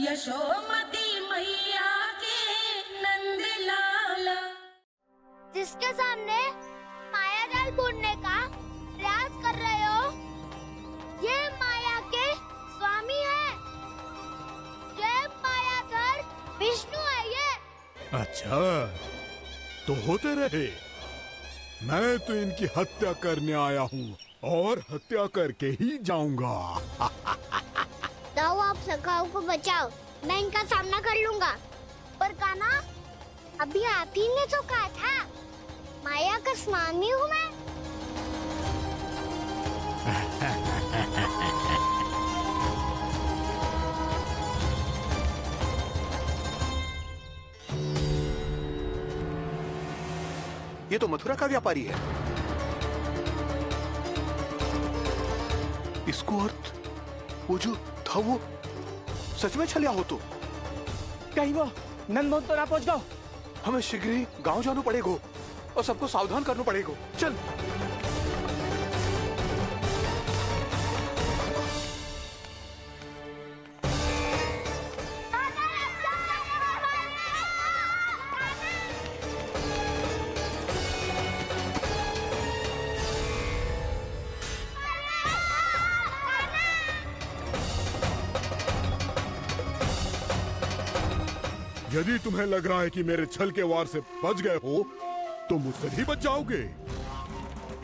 यशोमती मैया के नंद लाला। जिसके सामने माया जाल बूनने का प्रयास कर रहे हो, ये माया के स्वामी है। ये मायाधर विष्णु है ये। अच्छा, तो होते रहे। मैं तो इनकी हत्या करने आया हूँ और हत्या करके ही जाऊंगा। जाओ आप सखाओ को बचाओ, मैं इनका सामना कर लूंगा। पर कान्हा, अभी आप ही ने तो कहा था माया का स्वामी हूँ मैं। ये तो मथुरा का व्यापारी है। इसको अर्थ वो जो था वो सच में छलिया हो तो कहीं वो नंदमोहन तो ना पहुंच गयो। हमें शीघ्र ही गांव जाना पड़ेगा और सबको सावधान करना पड़ेगा। चल। यदि तुम्हें लग रहा है कि मेरे छल के वार से बच गए हो, तो मुझसे भी बच जाओगे।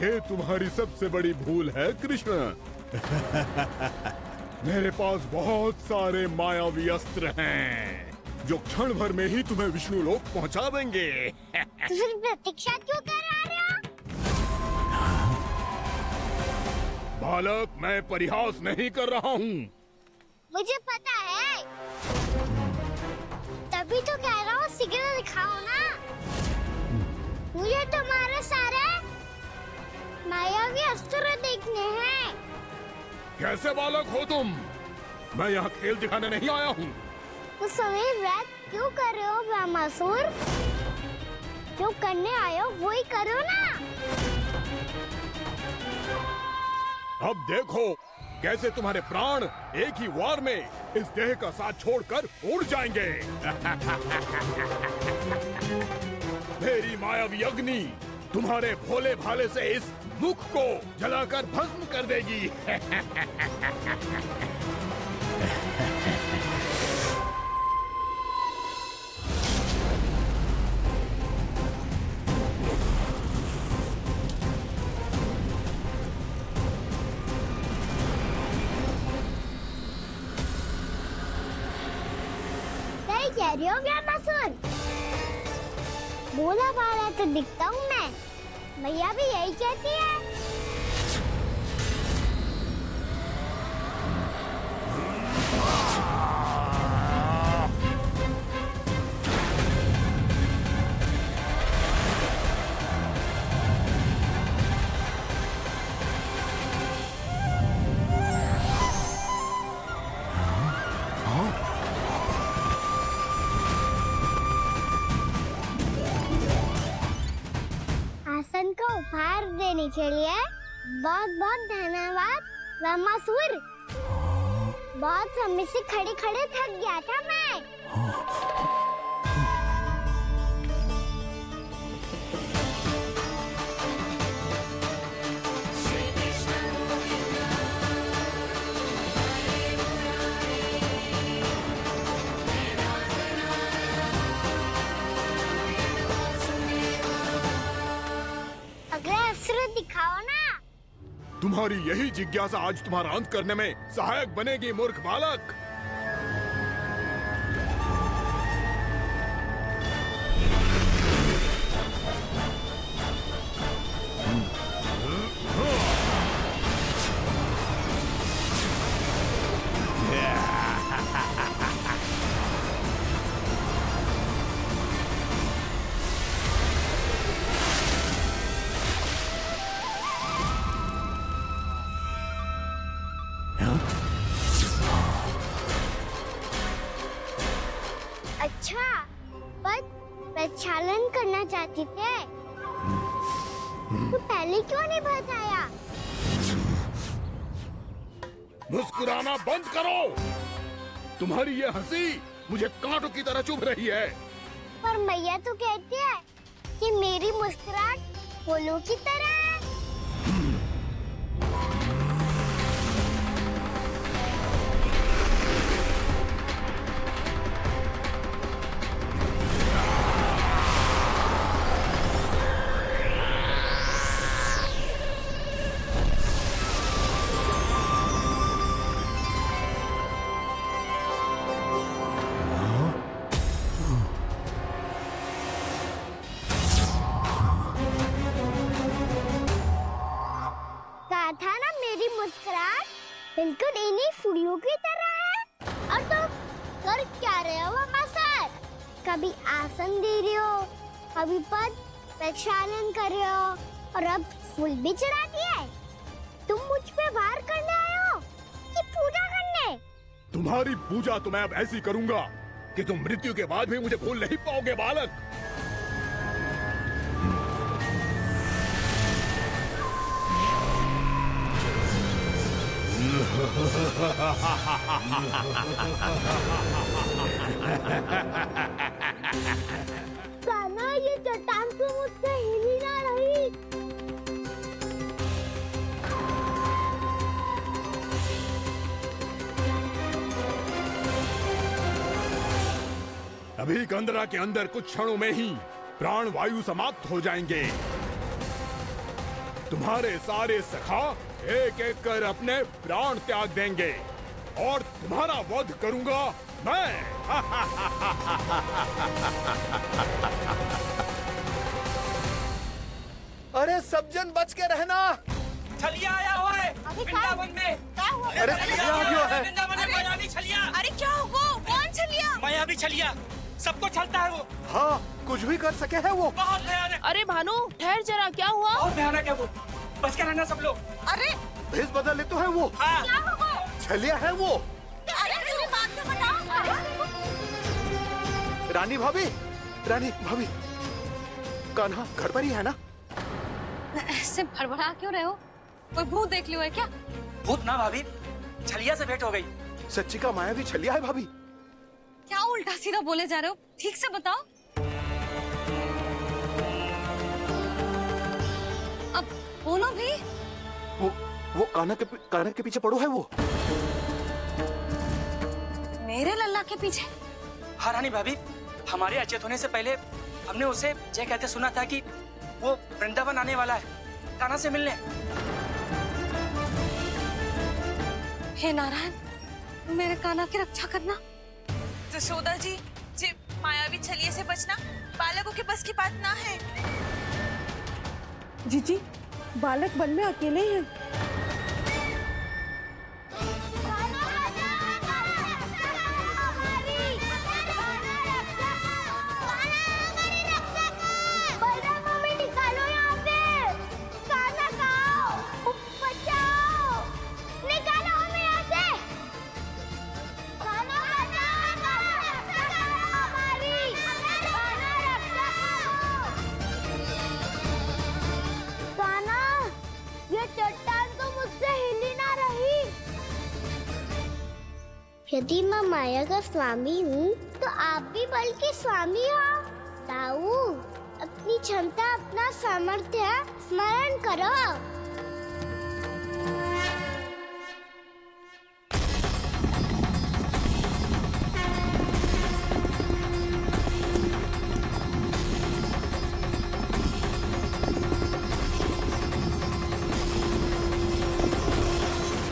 ये तुम्हारी सबसे बड़ी भूल है कृष्ण। मेरे पास बहुत सारे मायावी अस्त्र हैं, जो क्षण भर में ही तुम्हें विष्णु लोक पहुंचा देंगे। तो फिर प्रतीक्षा क्यों कर रहे हो? बालक, मैं परिहास नहीं कर रहा हूँ। मुझे पता है, तभी तो कह रहा हूँ शीघ्र दिखाओ ना। मुझे तुम्हारे सारे मायावी अस्त्र देखने हैं। कैसे बालक हो तुम? मैं यहाँ खेल दिखाने नहीं आया हूँ। तो समय व्रत क्यों कर रहे हो ब्रह्मासुर? जो करने आए हो वही करो ना। अब देखो कैसे तुम्हारे प्राण एक ही वार में इस देह का साथ छोड़कर उड़ जाएंगे। मेरी मायावी अग्नि तुम्हारे भोले भाले से इस मुख को जलाकर भस्म कर देगी। कह रही हो ब्रह्मासुर? बोला बाला तो दिखता हूँ मैं। मैया भी यही कहती है। आसन का उपहार देने के लिए बहुत बहुत धन्यवाद ब्रह्मासुर। बहुत समय से खड़े खड़े थक गया था मैं। अगला अस्त्र दिखाओ ना। तुम्हारी यही जिज्ञासा आज तुम्हारा अंत करने में सहायक बनेगी, मूर्ख बालक। अच्छा, पर प्रक्षालन करना चाहती थे तो पहले क्यों नहीं बताया? मुस्कुराना बंद करो। तुम्हारी ये हंसी मुझे कांटों की तरह चुभ रही है। पर मैया तो कहती है कि मेरी मुस्कुराहट फूलों की तरह है। कहा था ना मेरी मुस्कुराहट बिल्कुल इन्हीं फूलों की तरह है। और तुम कर क्या रहे हो वहाँ सर? कभी आसन दे रहे हो, कभी पद प्रक्षालन कर रहे हो और अब फूल भी चढ़ा दिए। तुम मुझ पे वार करने आए हो कि पूजा करने? तुम्हारी पूजा तो मैं अब ऐसी करूंगा कि तुम मृत्यु के बाद भी मुझे भूल नहीं पाओगे बालक। कान्हा, ये चट्टान तो मुझसे हिल ही ना रही। अभी कंदरा के अंदर कुछ क्षणों में ही प्राण वायु समाप्त हो जाएंगे। तुम्हारे सारे सखा एक एक कर अपने प्राण त्याग देंगे और तुम्हारा वध करूंगा मैं। अरे सब जन बच के रहना। छलिया आया हुआ है वृंदावन में। अरे छलिया आ गया है। वृंदावन में मायावी छलिया। अरे क्या होगा? कौन छलिया? मायावी छलिया सबको छलता है वो। हाँ, कुछ भी कर सके है वो। बहुत भयानक। अरे भानु, ठहर जरा, क्या हुआ? बहुत भयानक है वो। बच के रहना सब लोग। अरे भेष बदल ले तो है वो। हाँ। क्या होगा? छलिया है वो। अरे मेरी बात तो बताओ। रानी भाभी, रानी भाभी, कान्हा घर पर ही है ना? ऐसे भड़बड़ा क्यों रहे हो? कोई भूत देख लियो है क्या? भूत ना भाभी, छलिया से भेंट हो गई। सच्ची का मायावी छलिया है भाभी। क्या उल्टा सीधा बोले जा रहे हो? ठीक से बताओ। अब बोलो भी। वो कान्हा के पीछे पड़ो है वो। मेरे लल्ला के पीछे? हाँ रानी भाभी, हमारे अचेत होने से पहले हमने उसे ये कहते सुना था कि वो वृंदावन आने वाला है कान्हा से मिलने। हे नारायण, मेरे कान्हा की रक्षा करना। जसोदा जी, मायावी छलिए से बचना बालकों के बस की बात ना है। जीजी, बालक वन में अकेले हैं। यदि मैं माया का स्वामी हूँ तो आप भी बल के स्वामी हो। ताऊ, अपनी क्षमता, अपना सामर्थ्य स्मरण करो।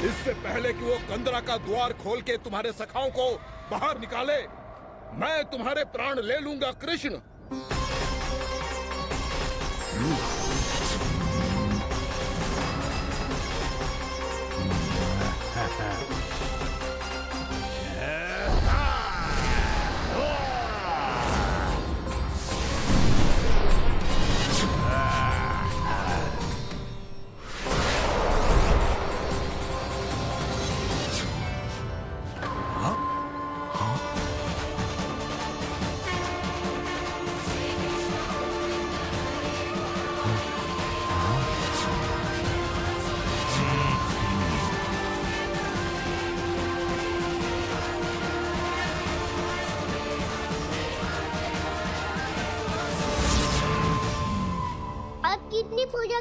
इससे पहले कि वो कंदरा का द्वार खोल के तुम्हारे सखाओं को बाहर निकाले, मैं तुम्हारे प्राण ले लूंगा कृष्ण।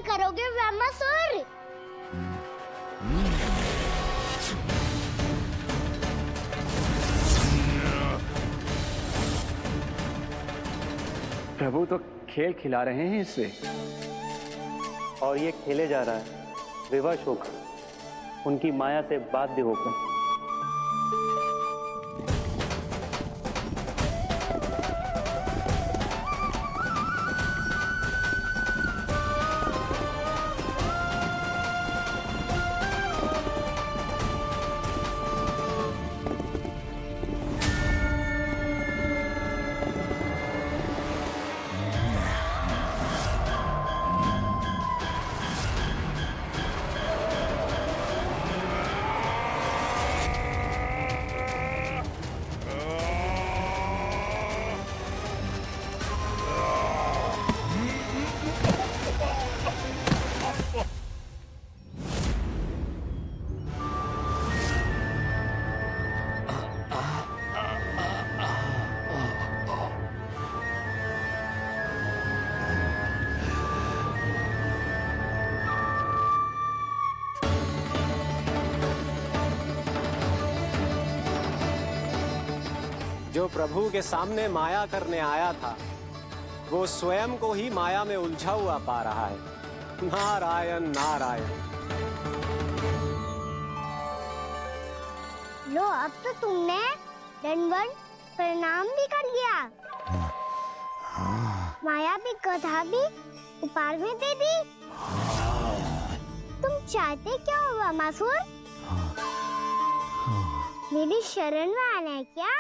करोगे व्यामासुर? प्रभु तो खेल खिला रहे हैं इससे, और ये खेले जा रहा है विवश होकर, उनकी माया से बाध्य होकर। जो प्रभु के सामने माया करने आया था, वो स्वयं को ही माया में उलझा हुआ पा रहा है। नारायण नारायण। लो, अब तो तुमने दंडवत प्रणाम भी कर लिया, माया भी कथा भी उपहार में दे दी। तुम चाहते क्या हो व्यामासुर? मेरी शरण में आना है क्या?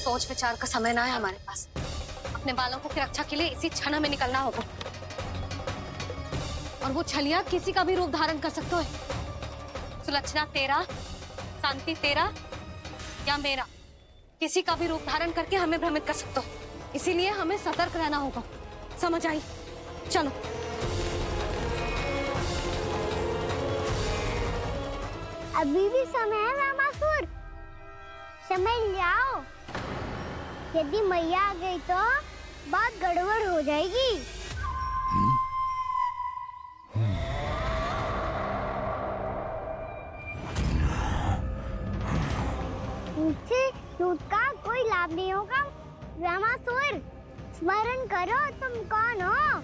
सोच विचार का समय ना है हमारे पास। अपने बालकों की रक्षा के लिए इसी क्षण में निकलना होगा। और वो छलिया किसी का भी रूप धारण कर सकते है। सुलक्षणा तेरा, शांति तेरा या मेरा, किसी का भी रूप धारण करके हमें भ्रमित कर सकते हो। इसीलिए हमें सतर्क रहना होगा। समझ आई? चलो। अभी भी समय है व्यामासुर, समझ जाओ। यदि मैया आ गई तो बात गड़बड़ हो जाएगी। मुझसे दूध का कोई लाभ नहीं होगा। व्यामासुर, स्मरण करो तुम कौन हो।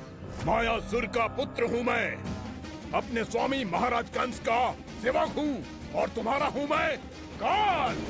मायासुर का पुत्र हूँ मैं, अपने स्वामी महाराज कंस का सेवक हूँ, और तुम्हारा हूँ मैं काल।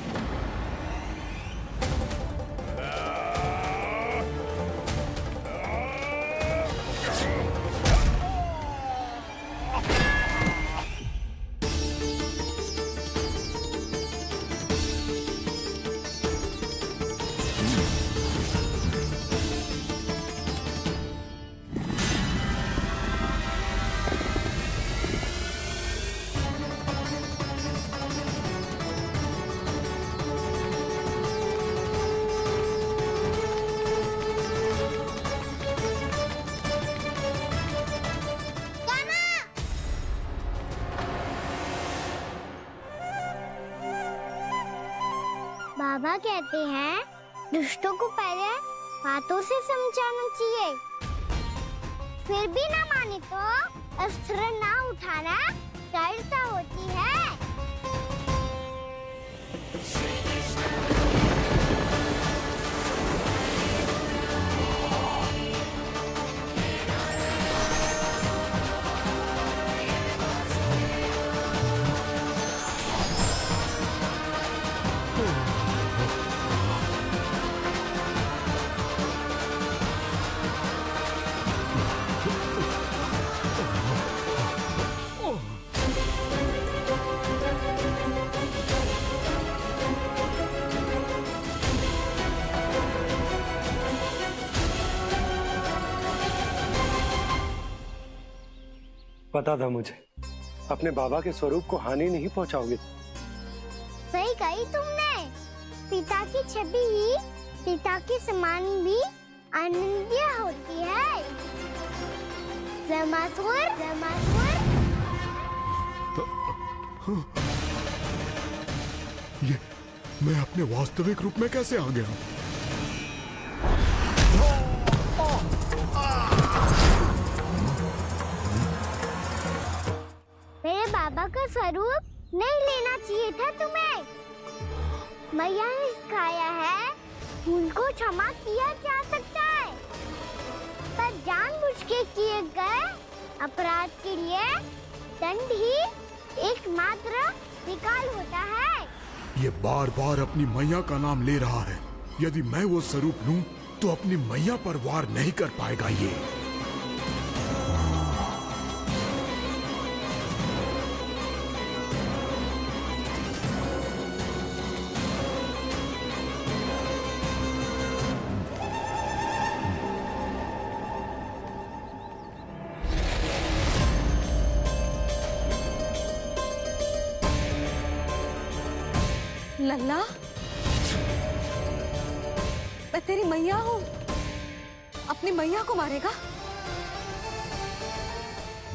बाबा कहते हैं दुष्टों को पहले बातों से समझाना चाहिए, फिर भी ना माने तो अस्त्र ना उठाना दृढ़ता होती है। पता था मुझे, अपने बाबा के स्वरूप को हानि नहीं पहुंचाओगे। सही कही तुमने। पिता की छवि ही पिता के समान भी आनंदीय होती है। ब्रह्मासुर, ब्रह्मासुर। ये मैं अपने वास्तविक रूप में कैसे आ गया? मेरे बाबा का स्वरूप नहीं लेना चाहिए था तुम्हें। मैया ने सिखाया है, भूल को क्षमा किया जा सकता है, पर जानबूझ के किए गए अपराध के लिए दंड ही एकमात्र विकल्प होता है। ये बार बार अपनी मैया का नाम ले रहा है। यदि मैं वो स्वरूप लूं तो अपनी मैया पर वार नहीं कर पाएगा ये। लल्ला, मैं तेरी मैया हूँ, अपनी मैया को मारेगा?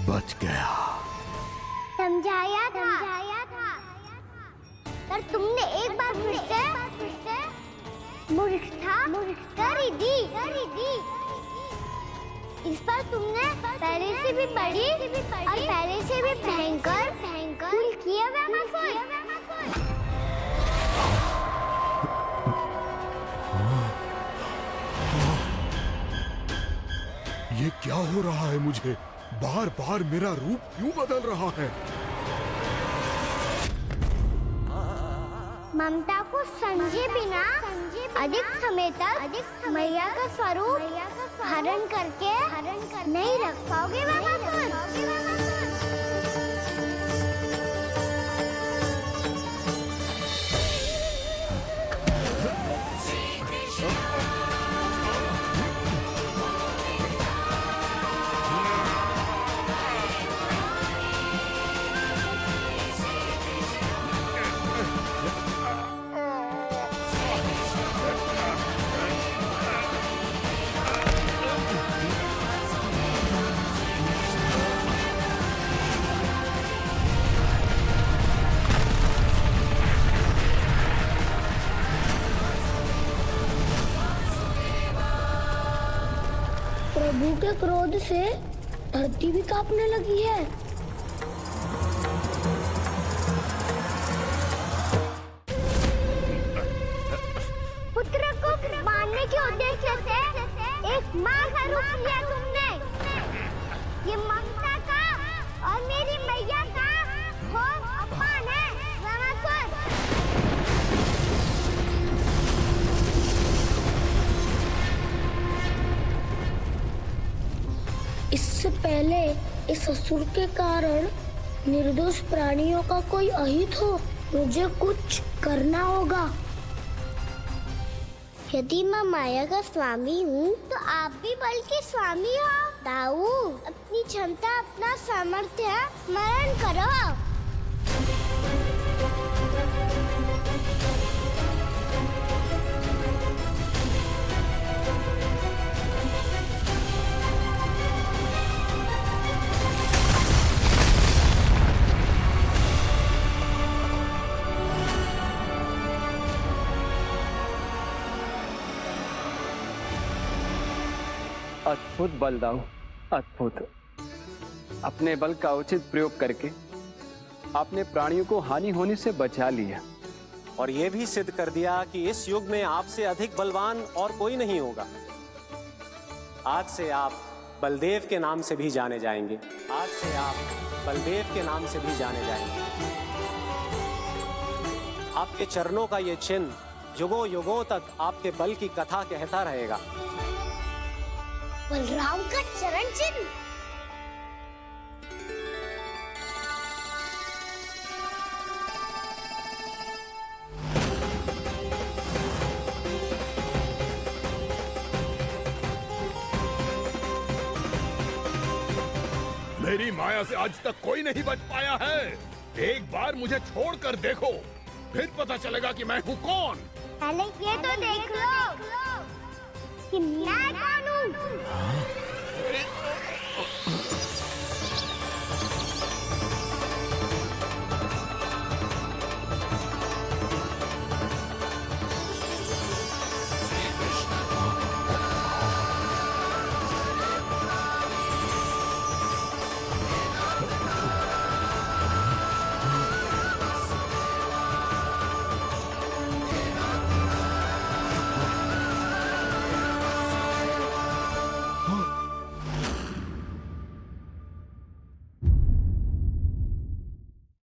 बच गया। समझाया था, पर तुमने एक बार फिर से मूर्खता कर ही दी। इस पर तुमने पहले से भी बड़ी और पहले से भी भयंकर भूल किया ब्रह्मासुर। ये क्या हो रहा है मुझे? बार बार मेरा रूप क्यों बदल रहा है? ममता को समझे बिना अधिक समय तक मैया का स्वरूप हरण करके नहीं रख पाओगे ब्रह्मासुर। प्रभु के क्रोध से धरती भी कांपने लगी है। पुत्र को मारने के उद्देश्य से एक माँ का रूप लिया तुमने। ये ममता का और मेरी मैया का घोर अपमान है ब्रह्मासुर। इससे पहले इस असुर के कारण निर्दोष प्राणियों का कोई अहित हो, मुझे कुछ करना होगा। यदि मैं माया का स्वामी हूँ तो आप भी बल के स्वामी हो। दाऊ, अपनी क्षमता, अपना सामर्थ्य स्मरण करो। अद्भुत बलदाऊ, अद्भुत। अपने बल का उचित प्रयोग करके आपने प्राणियों को हानि होने से बचा लिया और ये भी सिद्ध कर दिया कि इस युग में आपसे अधिक बलवान और कोई नहीं होगा। आज से आप बलदेव के नाम से भी जाने जाएंगे। आज से आप बलदेव के नाम से भी जाने जाएंगे। आपके चरणों का ये चिन्ह युगों युगों तक आपके बल की कथा कहता रहेगा। बलराम का चरण चिन्ह। मेरी माया से आज तक कोई नहीं बच पाया है। एक बार मुझे छोड़कर देखो, फिर पता चलेगा कि मैं हूँ कौन। पहले ये तो देख लो कि मैं कौन हूँ।